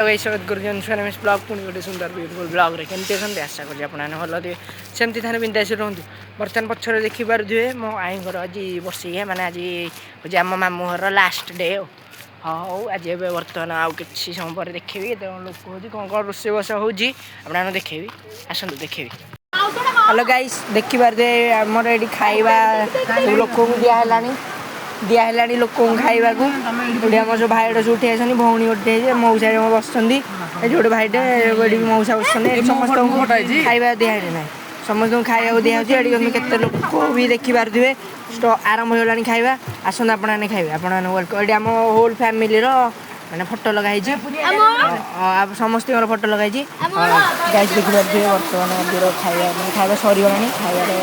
स्वागत करें ब्लॉग पुणी गोटे सुंदर ब्यूटीफुल ब्लॉग रे केमती अछंती आशा करी आपने भल थे सेमती थाने बिंदास रुहतु बर्तमान पछरे देखिपे मो आई आज बर्षिया माने आज हूँ आम मामू घर लास्ट डे हाँ आज बर्तमान आउ कि समय पर देखी लोक हो कौन कौन रोषे बस हो देखेबी आसतु देखेबी। हेलो गाइस देखिपारे आमर ये खाइबा लोक दिहला लोक खाइबा को आम सब भाई सब उठे आसनी भौणी उठे मऊसा बस जो भाईटे मऊसा बस समस्त खाइबा दिहाड़ी ना समस्त खाइबा दिखाई केते लोक भी देखिपारे आरंभ होगा खाइबा आसत आपने खाइबे आपने आम होल फैमिली मैंने फोटो लगाई समस्त फोटो लगाई गाइस देखिए बर्तमान खाइबा खाइबा सरीगला खाइबार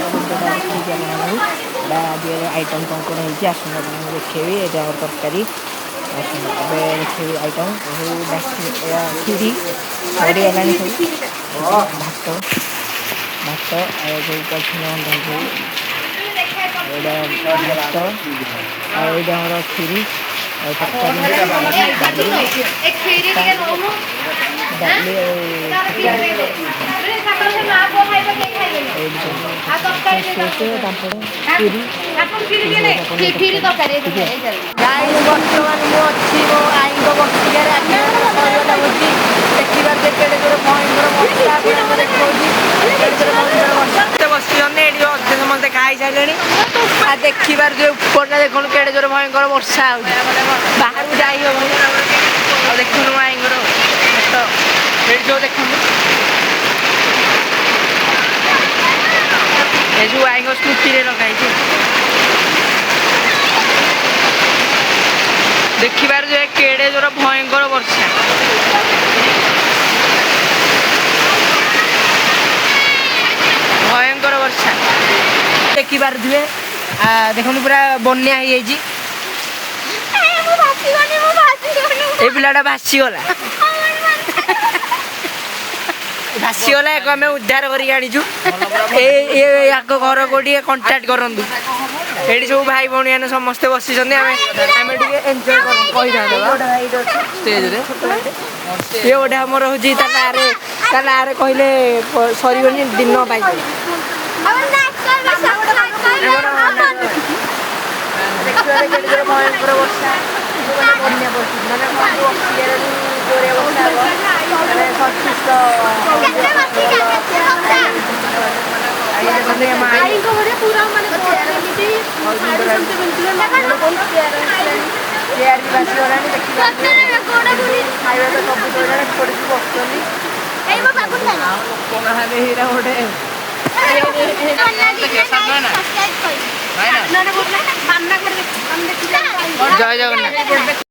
आज आइटम कौन कौन है आस देखेबी ये तरकारी देखेबी आइटम खीरी सरीगला भात भात भात खीरी समस्त खाई सारे देखिबार जो ऊपर देख केड़े जोर भयंकर वर्षा बाहर जाई देखुन आई जो देख जो आई स्मृति लगाई देखिबार जो केड़े जोर भयंकर वर्षा भयंकर वर्षा देखिबार जुए देखो पूरा बन्या ये पिलाटा भासीगला भासीगला एक आम उद्धार कर घर को कंटाक्ट करूँ ये सब भाई भाई मैंने समस्ते बसी एंजय स्टेज ये गोटे आमर हूँ ना कहले सर दिन पाई भयंकर वर्षा बन्या जय जगन्नाथ।